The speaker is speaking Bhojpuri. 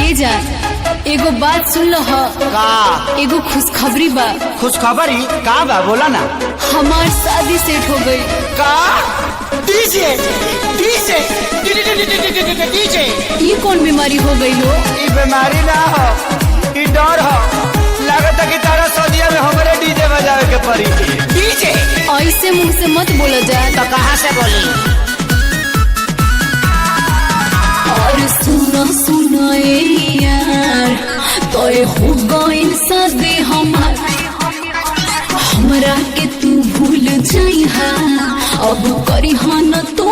ए जा एगो बात सुन लो का एगो खुशखबरी बा। खुशखबरी का बा बोला ना। हमार शादी सेट हो गई। का डीजे डीजे डीजे ये कौन बीमारी हो गई हो? ई बीमारी ना हो, ई डर हो। लगता कि तारा सदिया में हमरे डीजे बजावे के पड़ी। डीजे ऐसे मुंह से मत बोला जाए। तो कहाँ से बोली? और सुना सुना यार तो हो गई शादी हमार, हमरा के तू भूल जाइहा अब करी न तो